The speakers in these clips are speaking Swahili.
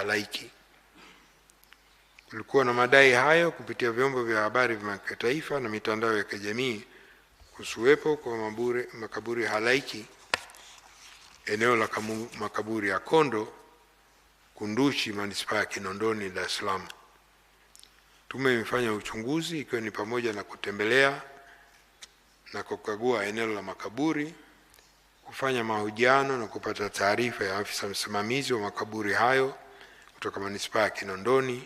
halaiki. Kulikuwa na madai hayo kupitia vyombo vya habari vya kitaifa na mitandao ya kijamii kusuwepo kwa makaburi halaiki eneo la makaburi ya Kondo, Kunduchi, manispaa ya Kinondoni, Dar es Salaam. Tume imefanya uchunguzi ikiwa ni pamoja na kutembelea na kukagua eneo la makaburi, kufanya mahojiano na kupata taarifa ya afisa msimamizi wa makaburi hayo kutoka manispaa ya Kinondoni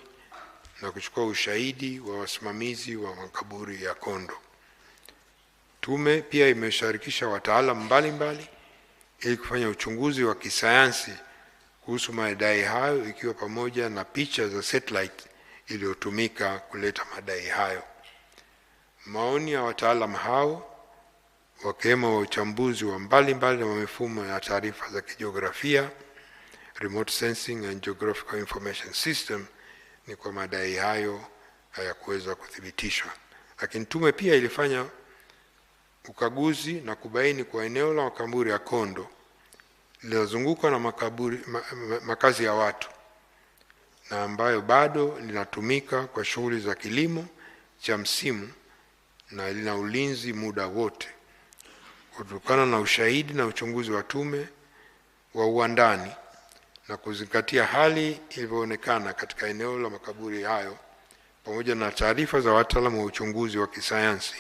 na kuchukua ushahidi wa wasimamizi wa makaburi ya Kondo. Tume pia imeshirikisha wataalamu mbalimbali ili kufanya uchunguzi wa kisayansi kuhusu madai hayo, ikiwa pamoja na picha za satellite iliyotumika kuleta madai hayo. Maoni ya wataalamu hao, wakiwemo wa uchambuzi wa mbalimbali wa mifumo ya taarifa za kijiografia, remote sensing and geographical information system, ni kwa madai hayo hayakuweza kuthibitishwa. Lakini tume pia ilifanya ukaguzi na kubaini kwa eneo la makaburi ya Kondo lililozungukwa na makazi ya watu na ambayo bado linatumika kwa shughuli za kilimo cha msimu na lina ulinzi muda wote. Kutokana na ushahidi na uchunguzi wa tume wa uandani na kuzingatia hali ilivyoonekana katika eneo la makaburi hayo pamoja na taarifa za wataalamu wa uchunguzi wa kisayansi,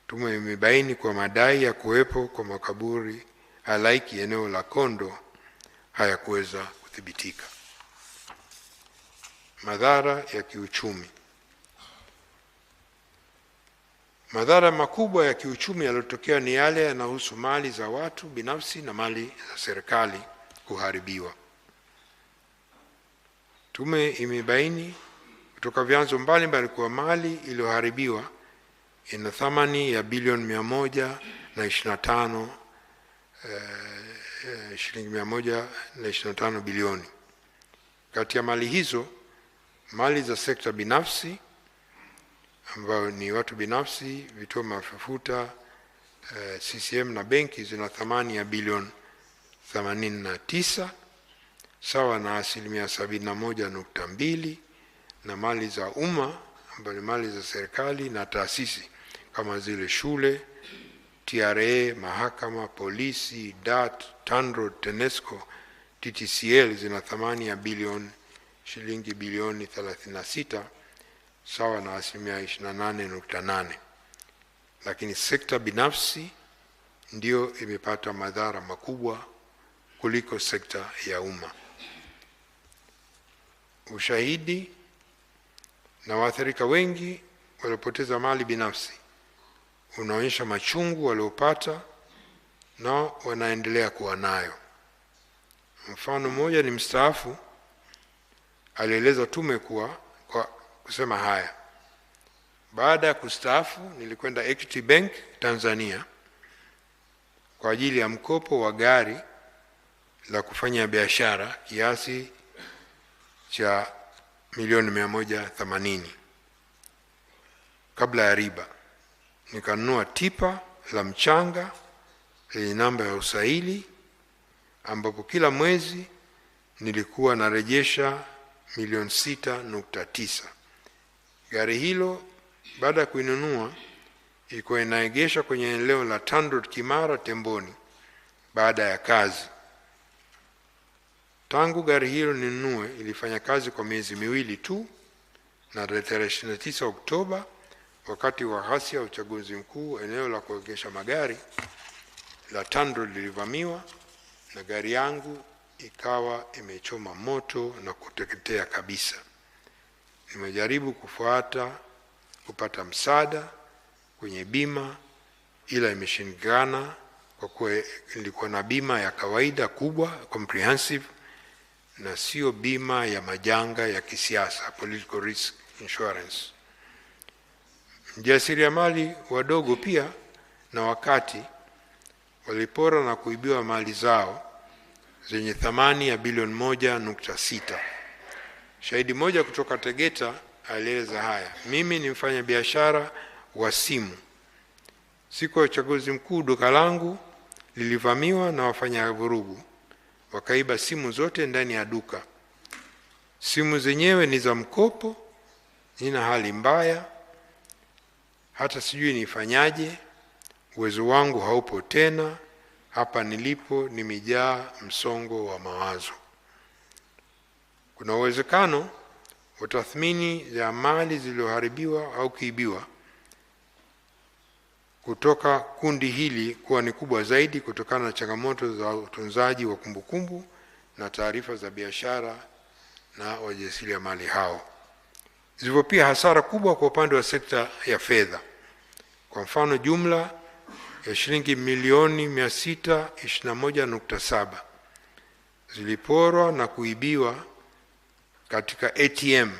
tume imebaini kwa madai ya kuwepo kwa makaburi halaiki eneo la Kondo hayakuweza kuthibitika. Madhara ya kiuchumi. Madhara makubwa ya kiuchumi yaliyotokea ni yale yanayohusu mali za watu binafsi na mali za serikali kuharibiwa. Tume imebaini kutoka vyanzo mbalimbali kuwa mali iliyoharibiwa ina thamani ya bilioni 125 shilingi 125 bilioni. Kati ya mali hizo, mali za sekta binafsi ambayo ni watu binafsi, vituo vya mafuta, CCM na benki zina thamani ya bilioni 89 sawa na 71.2, na mali za umma ambazo ni mali za serikali na taasisi kama zile shule, TRA, mahakama, polisi, DART, TANROADS, TANESCO, TTCL zina thamani ya shilingi bilioni 36 sawa na 28.8. Lakini sekta binafsi ndio imepata madhara makubwa kuliko sekta ya umma. Ushahidi na waathirika wengi waliopoteza mali binafsi unaonyesha machungu waliopata na wanaendelea kuwa nayo. Mfano mmoja ni mstaafu alieleza tume kwa kusema haya: baada ya kustaafu nilikwenda Equity Bank Tanzania kwa ajili ya mkopo wa gari la kufanya biashara kiasi cha milioni 180 kabla ya riba. Nikanunua tipa la mchanga lenye namba ya usaili ambapo kila mwezi nilikuwa narejesha milioni 6.9. Gari hilo baada ya kuinunua ilikuwa inaegesha kwenye eneo la TANROADS Kimara Temboni baada ya kazi. Tangu gari hilo ninunue ilifanya kazi kwa miezi miwili tu, na tarehe 29 Oktoba wakati wa ghasia ya uchaguzi mkuu, eneo la kuegesha magari la TANROADS lilivamiwa na gari yangu ikawa imechoma moto na kuteketea kabisa. Nimejaribu kupata msaada kwenye bima, ila imeshindikana kwa kuwa ilikuwa na bima ya kawaida kubwa comprehensive na sio bima ya majanga ya kisiasa, political risk insurance. Mjasiriamali wadogo pia na wakati walipora na kuibiwa mali zao zenye thamani ya bilioni 1.6. Shahidi moja kutoka Tegeta alieleza haya: mimi ni mfanya biashara wa simu. Siku ya uchaguzi mkuu duka langu lilivamiwa na wafanya vurugu, wakaiba simu zote ndani ya duka. simu zenyewe ni za mkopo, nina hali mbaya, hata sijui nifanyaje, uwezo wangu haupo tena, hapa nilipo nimejaa msongo wa mawazo. Kuna uwezekano wa tathmini ya mali zilizoharibiwa au kuibiwa kutoka kundi hili kuwa ni kubwa zaidi kutokana na changamoto za utunzaji wa kumbukumbu na taarifa za biashara na wajasiriamali hao. Zilivyo pia hasara kubwa kwa upande wa sekta ya fedha. Kwa mfano, jumla ya shilingi milioni 621.7 ziliporwa na kuibiwa katika ATM,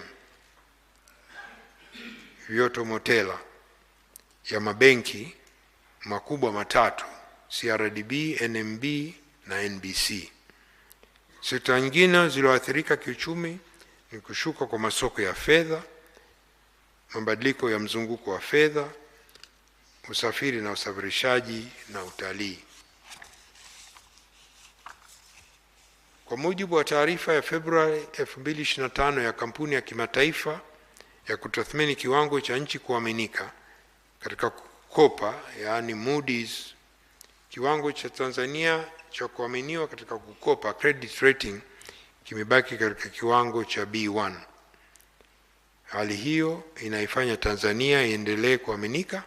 Vioto Motela ya mabenki makubwa matatu, CRDB, NMB na NBC. Sekta nyingine zilizoathirika kiuchumi ni kushuka kwa masoko ya fedha, mabadiliko ya mzunguko wa fedha, usafiri na usafirishaji na utalii. Kwa mujibu wa taarifa ya Februari 2025 ya kampuni ya kimataifa ya kutathmini kiwango cha nchi kuaminika katika kukopa, yaani Moody's, kiwango cha Tanzania cha kuaminiwa katika kukopa, credit rating, kimebaki katika kiwango cha B1. Hali hiyo inaifanya Tanzania iendelee kuaminika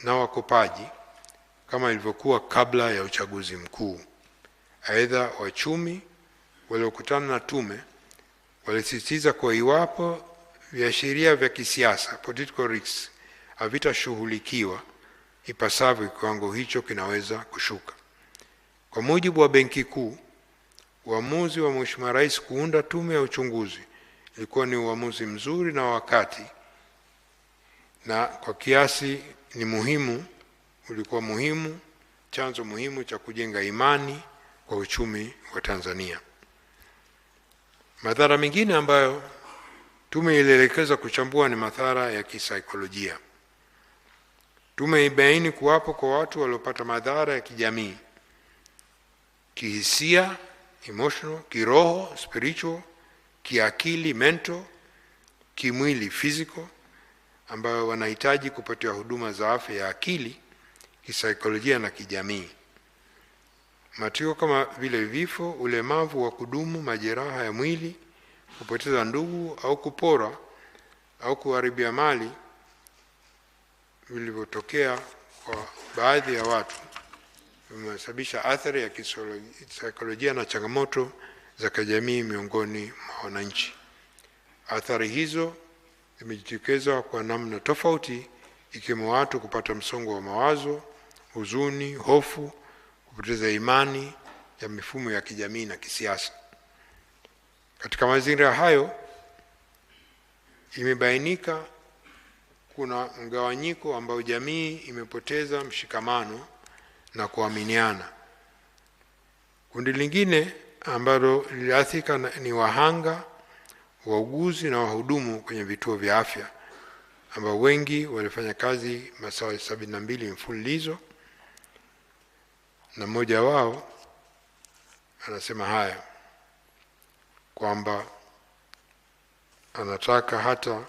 na wakopaji kama ilivyokuwa kabla ya uchaguzi mkuu. Aidha, wachumi waliokutana na tume walisisitiza kwa iwapo viashiria vya kisiasa, political risks, havitashughulikiwa ipasavyo, kiwango hicho kinaweza kushuka. Kwa mujibu wa Benki Kuu, uamuzi wa Mheshimiwa Rais kuunda tume ya uchunguzi ilikuwa ni uamuzi mzuri na wakati, na kwa kiasi ni muhimu, ulikuwa muhimu, chanzo muhimu cha kujenga imani kwa uchumi wa Tanzania. Madhara mengine ambayo tume ilielekeza kuchambua ni madhara ya kisaikolojia. Tume ibaini kuwapo kwa watu waliopata madhara ya kijamii, kihisia, emotional, kiroho, spiritual, kiakili, mental, kimwili, physical, ambayo wanahitaji kupatiwa huduma za afya ya akili, kisaikolojia na kijamii. Matokeo kama vile vifo, ulemavu wa kudumu, majeraha ya mwili, kupoteza ndugu au kupora au kuharibia mali vilivyotokea kwa baadhi ya watu vimesababisha athari ya kisaikolojia na changamoto za kijamii miongoni mwa wananchi. Athari hizo zimejitokeza kwa namna tofauti, ikiwemo watu kupata msongo wa mawazo, huzuni, hofu, kupoteza imani ya mifumo ya kijamii na kisiasa. Katika mazingira hayo, imebainika kuna mgawanyiko ambao jamii imepoteza mshikamano na kuaminiana. Kundi lingine ambalo liliathirika ni wahanga, wauguzi na wahudumu kwenye vituo vya afya, ambao wengi walifanya kazi masaa 72 mfululizo, na mmoja wao anasema haya kwamba anataka hata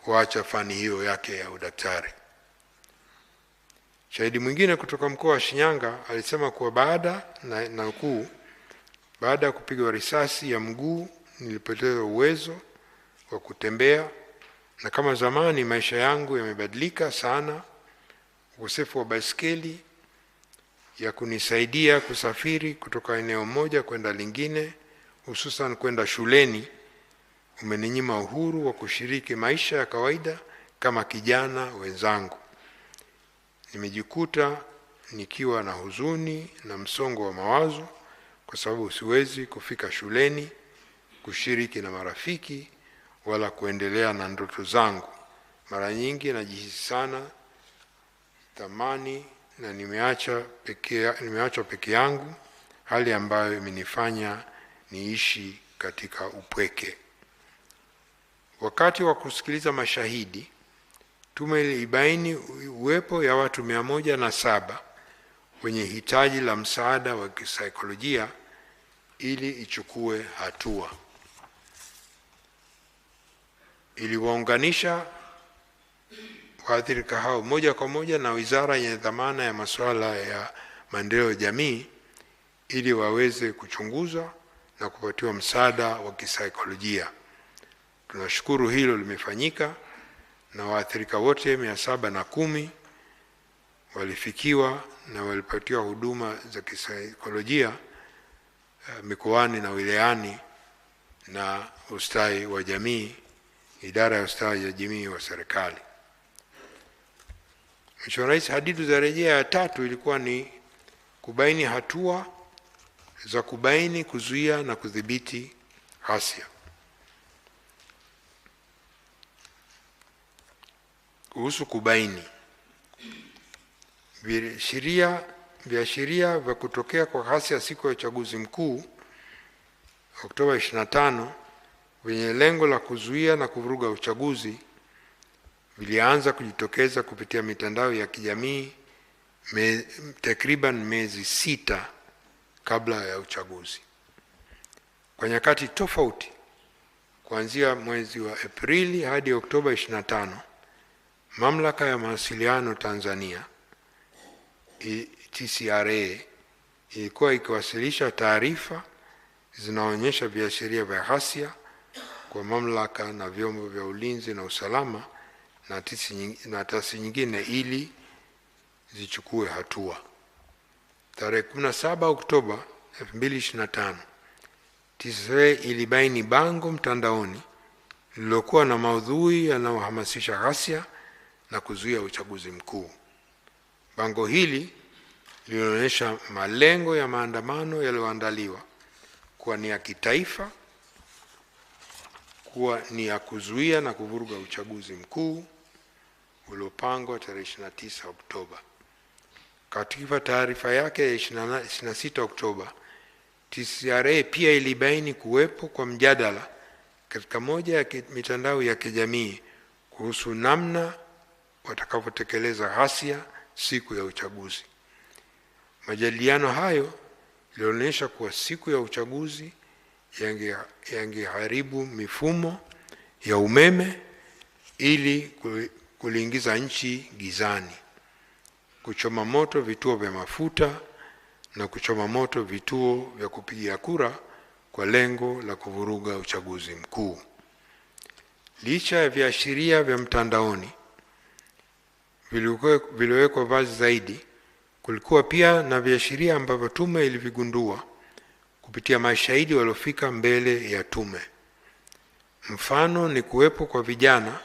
kuacha fani hiyo yake ya udaktari. Shahidi mwingine kutoka mkoa wa Shinyanga alisema kuwa baada ya kupigwa risasi ya mguu nilipoteza uwezo wa kutembea, na kama zamani maisha yangu yamebadilika sana. Ukosefu wa baiskeli ya kunisaidia kusafiri kutoka eneo moja kwenda lingine, hususan kwenda shuleni, umeninyima uhuru wa kushiriki maisha ya kawaida kama kijana wenzangu. Nimejikuta nikiwa na huzuni na msongo wa mawazo kwa sababu siwezi kufika shuleni, kushiriki na marafiki, wala kuendelea na ndoto zangu. Mara nyingi najihisi sana thamani na nimeachwa peke yangu, hali ambayo imenifanya niishi katika upweke. Wakati wa kusikiliza mashahidi, tume ilibaini uwepo ya watu 107 wenye hitaji la msaada wa kisaikolojia ili ichukue hatua. Iliwaunganisha waathirika hao moja kwa moja na wizara yenye dhamana ya masuala ya maendeleo ya jamii ili waweze kuchunguzwa na kupatiwa msaada wa kisaikolojia. Tunashukuru hilo limefanyika na waathirika wote 710 walifikiwa na walipatiwa huduma za kisaikolojia mikoani na wilayani na ustawi wa jamii, idara ya ustawi wa jamii wa serikali. Mheshimiwa Rais, hadidu za rejea ya 3 ilikuwa ni kubaini hatua za kubaini, kuzuia na kudhibiti ghasia. Kuhusu kubaini, viashiria vya kutokea kwa ghasia siku ya uchaguzi mkuu Oktoba 25 wenye lengo la kuzuia na kuvuruga uchaguzi vilianza kujitokeza kupitia mitandao ya kijamii takriban miezi 6 kabla ya uchaguzi. Kwa nyakati tofauti, kuanzia mwezi wa Aprili hadi Oktoba 25, Mamlaka ya Mawasiliano Tanzania TCRA ilikuwa ikiwasilisha taarifa zinaonyesha viashiria vya ghasia kwa mamlaka na vyombo vya ulinzi na usalama na taasisi nyingine ili zichukue hatua. Tarehe 17 Oktoba 2025, TCRA ilibaini bango mtandaoni lililokuwa na maudhui yanayohamasisha ghasia na kuzuia uchaguzi mkuu. Bango hili lilionyesha malengo ya maandamano yaliyoandaliwa kuwa ni ya kitaifa, kuwa ni ya kuzuia na kuvuruga uchaguzi mkuu uliopangwa tarehe 29 Oktoba. Katika taarifa yake ya 26 Oktoba, TCRA pia ilibaini kuwepo kwa mjadala katika moja ya mitandao ya kijamii kuhusu namna watakavyotekeleza ghasia siku ya uchaguzi. Majadiliano hayo yalionyesha kuwa siku ya uchaguzi yangeharibu mifumo ya umeme ili kuliingiza nchi gizani, kuchoma moto vituo vya mafuta na kuchoma moto vituo vya kupigia kura kwa lengo la kuvuruga uchaguzi mkuu. Licha ya viashiria vya mtandaoni viliwekwa wazi zaidi, kulikuwa pia na viashiria ambavyo tume ilivigundua kupitia mashahidi waliofika mbele ya tume. Mfano ni kuwepo kwa vijana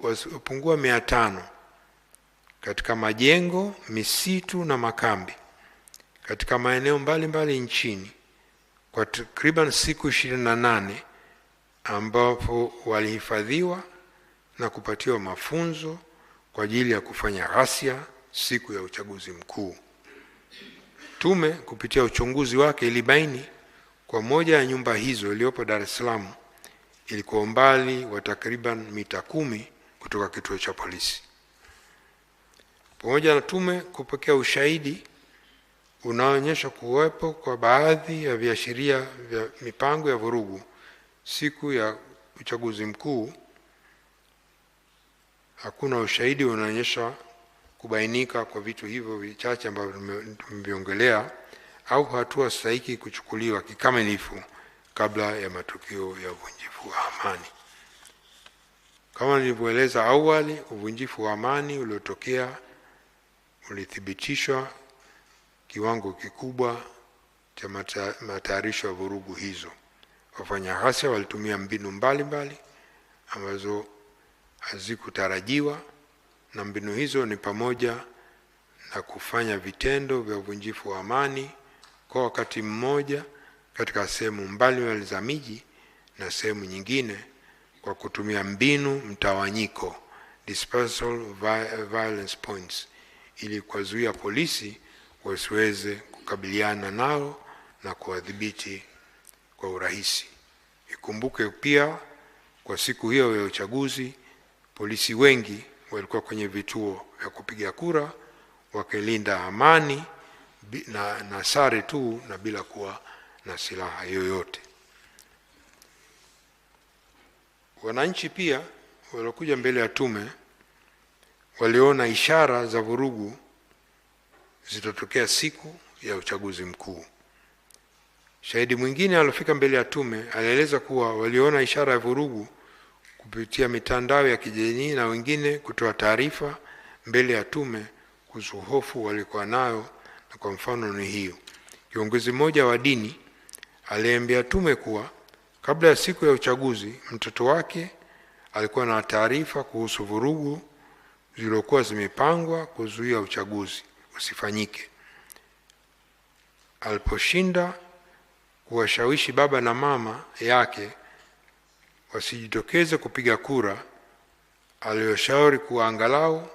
wasiopungua 500 katika majengo, misitu na makambi katika maeneo mbalimbali nchini kwa takriban siku 28 ambapo walihifadhiwa na kupatiwa mafunzo kwa ajili ya kufanya ghasia siku ya uchaguzi mkuu. Tume kupitia uchunguzi wake ilibaini kwa moja ya nyumba hizo iliyopo Dar es Salaam ilikuwa umbali wa takriban mita 10 kutoka kituo cha polisi. Pamoja na tume kupokea ushahidi unaonyesha kuwepo kwa baadhi ya viashiria vya mipango ya vurugu siku ya uchaguzi mkuu, hakuna ushahidi unaonyesha kubainika kwa vitu hivyo vichache ambavyo tumeviongelea au hatua stahiki kuchukuliwa kikamilifu kabla ya matukio ya uvunjifu wa amani. Kama nilivyoeleza awali, uvunjifu wa amani uliotokea ulithibitishwa kiwango kikubwa cha matayarisho ya vurugu hizo. Wafanya ghasia walitumia mbinu mbalimbali ambazo hazikutarajiwa, na mbinu hizo ni pamoja na kufanya vitendo vya uvunjifu wa amani kwa wakati mmoja katika sehemu mbalimbali za miji na sehemu nyingine kwa kutumia mbinu mtawanyiko, dispersal violence points, ili kuzuia polisi wasiweze kukabiliana nao na kuwadhibiti kwa urahisi. Ikumbuke pia kwa siku hiyo ya uchaguzi, polisi wengi walikuwa kwenye vituo vya kupiga kura wakilinda amani na sare tu na bila kuwa na silaha yoyote. Wananchi pia waliokuja mbele ya tume waliona ishara za vurugu zitatokea siku ya uchaguzi mkuu. Shahidi mwingine aliyofika mbele ya tume alieleza kuwa waliona ishara ya vurugu kupitia mitandao ya kijamii na wengine kutoa taarifa mbele ya tume kuhusu hofu walikuwa nayo, na kwa mfano ni hiyo. Kiongozi mmoja wa dini aliambia tume kuwa kabla ya siku ya uchaguzi mtoto wake alikuwa na taarifa kuhusu vurugu zilizokuwa zimepangwa kuzuia uchaguzi usifanyike. Aliposhinda kuwashawishi baba na mama yake wasijitokeze kupiga kura, aliwashauri kuwa angalau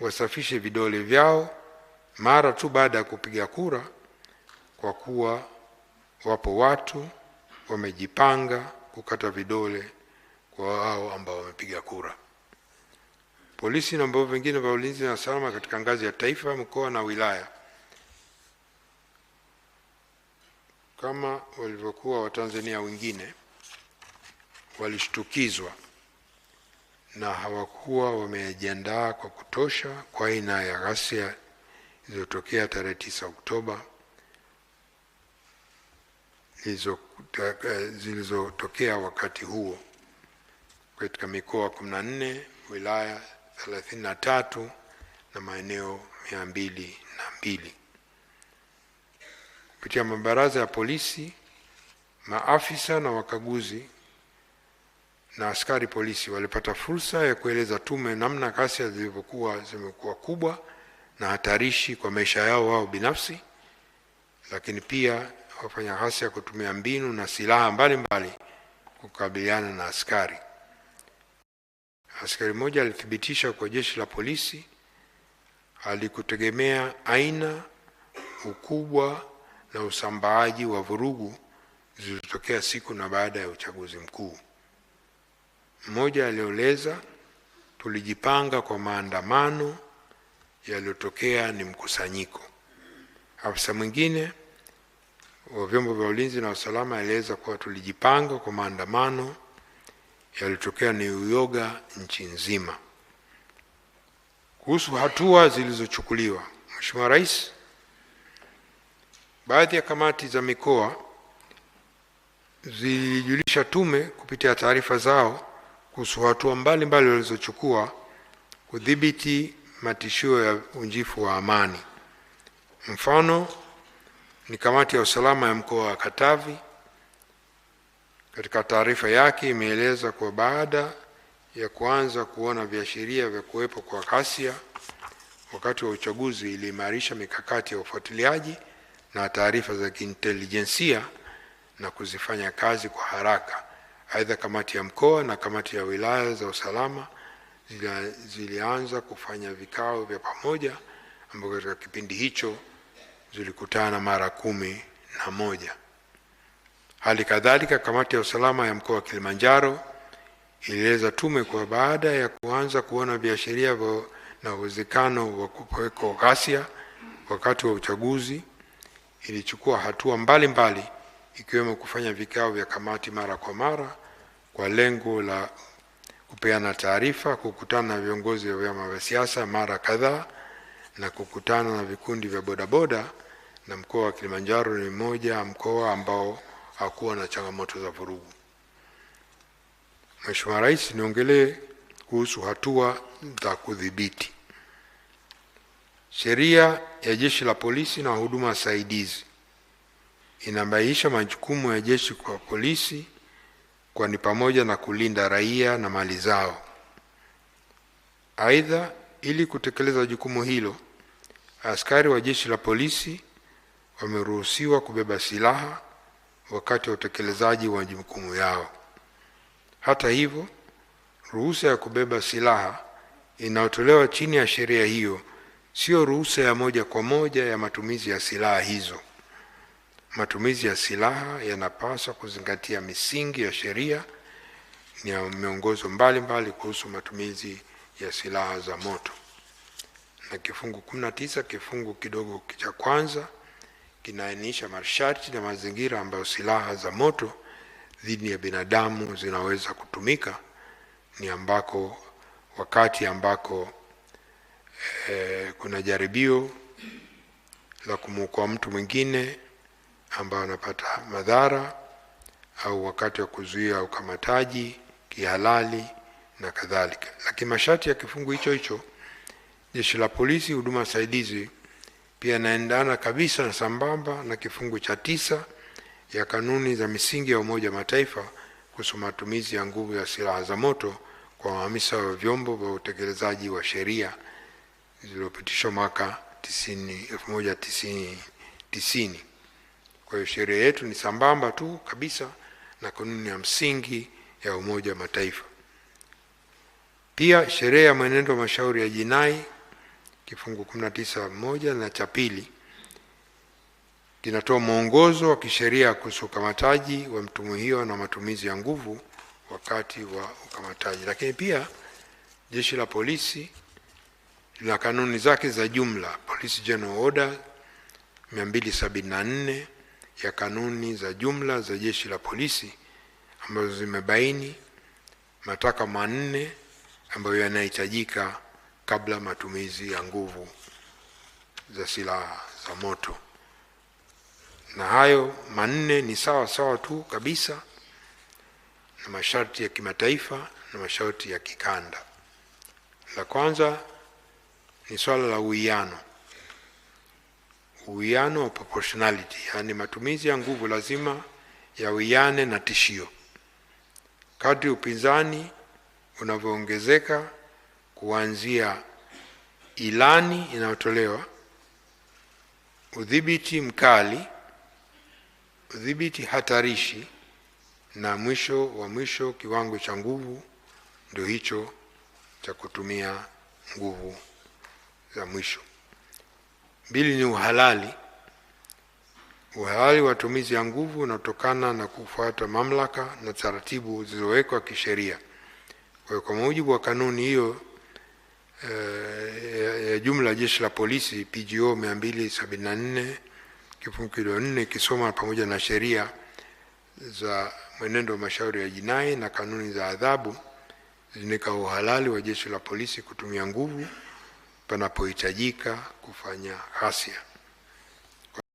wasafishe vidole vyao mara tu baada ya kupiga kura, kwa kuwa wapo watu wamejipanga kukata vidole kwa hao ambao wamepiga kura. Polisi na vyombo vingine vya ulinzi na usalama katika ngazi ya taifa, mkoa na wilaya, kama walivyokuwa Watanzania wengine, walishtukizwa na hawakuwa wamejiandaa kwa kutosha kwa aina ya ghasia zilizotokea tarehe 9 Oktoba zilizotokea wakati huo katika mikoa 14, wilaya 33 na maeneo 202. Kupitia mabaraza ya polisi, maafisa na wakaguzi na askari polisi walipata fursa ya kueleza tume namna ghasia zimekuwa kubwa na hatarishi kwa maisha yao wao binafsi, lakini pia wafanya ghasia kutumia mbinu na silaha mbalimbali kukabiliana na askari. Askari mmoja alithibitisha kwa jeshi la polisi alikutegemea aina, ukubwa na usambaaji wa vurugu zilizotokea siku na baada ya uchaguzi mkuu. Mmoja alieleza, tulijipanga kwa maandamano yaliyotokea ni mkusanyiko. Afisa mwingine wa vyombo vya ulinzi na usalama alieleza kuwa tulijipanga kwa maandamano yalitokea ni uyoga nchi nzima. Kuhusu hatua zilizochukuliwa, Mheshimiwa Rais, baadhi ya kamati za mikoa zilijulisha tume kupitia taarifa zao kuhusu hatua mbalimbali walizochukua kudhibiti matishio ya uvunjifu wa amani. Mfano ni kamati ya usalama ya mkoa wa Katavi. Katika taarifa yake imeeleza kwa baada ya kuanza kuona viashiria vya kuwepo kwa ghasia wakati wa uchaguzi, iliimarisha mikakati ya ufuatiliaji na taarifa za kiintelijensia na kuzifanya kazi kwa haraka. Aidha, kamati ya mkoa na kamati ya wilaya za usalama zilianza kufanya vikao vya pamoja ambavyo katika kipindi hicho zilikutana mara 11. Hali kadhalika, kamati ya usalama ya mkoa wa Kilimanjaro ilieleza tume kwa baada ya kuanza kuona viashiria na uwezekano wa kuwepo ghasia wakati wa uchaguzi, ilichukua hatua mbalimbali ikiwemo kufanya vikao vya kamati mara kwa mara kwa lengo la kupeana taarifa, kukutana na viongozi wa vyama vya siasa mara kadhaa na kukutana na vikundi vya bodaboda, na mkoa wa Kilimanjaro ni mmoja mkoa ambao hakuwa na changamoto za vurugu. Mheshimiwa Rais, niongelee kuhusu hatua za kudhibiti. Sheria ya Jeshi la Polisi na huduma saidizi inabainisha majukumu ya jeshi kwa polisi, kwani pamoja na kulinda raia na mali zao. Aidha, ili kutekeleza jukumu hilo, askari wa jeshi la polisi wameruhusiwa kubeba silaha wakati wa utekelezaji wa majukumu yao. Hata hivyo, ruhusa ya kubeba silaha inayotolewa chini ya sheria hiyo sio ruhusa ya moja kwa moja ya matumizi ya silaha hizo. Matumizi ya silaha yanapaswa kuzingatia misingi ya sheria na miongozo mbalimbali kuhusu matumizi ya silaha za moto. na kifungu 19 kifungu kidogo cha kwanza kinaainisha masharti na mazingira ambayo silaha za moto dhidi ya binadamu zinaweza kutumika. Ni ambako wakati ambako kuna jaribio la kumuokoa mtu mwingine ambao anapata madhara, au wakati wa kuzuia ukamataji kihalali na kadhalika. Lakini masharti ya kifungu hicho Jeshi la Polisi huduma saidizi pia naendana kabisa na sambamba na kifungu cha 9 ya kanuni za misingi ya Umoja wa Mataifa kuhusu matumizi ya nguvu ya silaha za moto kwa maafisa wa vyombo vya utekelezaji wa sheria zilizopitishwa mwaka 1990. Kwa hiyo sheria yetu ni sambamba tu kabisa na kanuni ya msingi ya Umoja wa Mataifa. Pia sheria ya mwenendo wa mashauri ya jinai kifungu 19(1) na cha 2 kinatoa mwongozo wa kisheria kuhusu ukamataji wa mtuhumiwa na matumizi ya nguvu wakati wa ukamataji. Lakini pia Jeshi la Polisi lina kanuni zake za jumla, Police General Order 274 ya kanuni za jumla za Jeshi la Polisi, ambazo zimebaini matakwa manne ambayo yanahitajika kabla matumizi ya nguvu za silaha za moto. Na hayo manne ni sawa tu kabisa na masharti ya kimataifa na masharti ya kikanda. La kwanza ni swala la uwiano wa proportionality, yani matumizi ya nguvu lazima yawiane na tishio. Kadri upinzani unavyoongezeka kuanzia ilani inayotolewa, udhibiti mkali, udhibiti hatarishi, na mwisho kiwango cha nguvu, ndio hicho cha kutumia nguvu za mwisho. 2 ni uhalali. Uhalali wa matumizi ya nguvu unatokana na kufuata mamlaka na taratibu zilizowekwa kisheria. Kwa mujibu wa kanuni hiyo ya jumla ya Jeshi la Polisi PGO 274 kifungu 4 kisoma pamoja na sheria za mwenendo wa mashauri ya jinai na kanuni za adhabu zinika uhalali wa Jeshi la Polisi kutumia nguvu panapohitajika kufanya ghasia.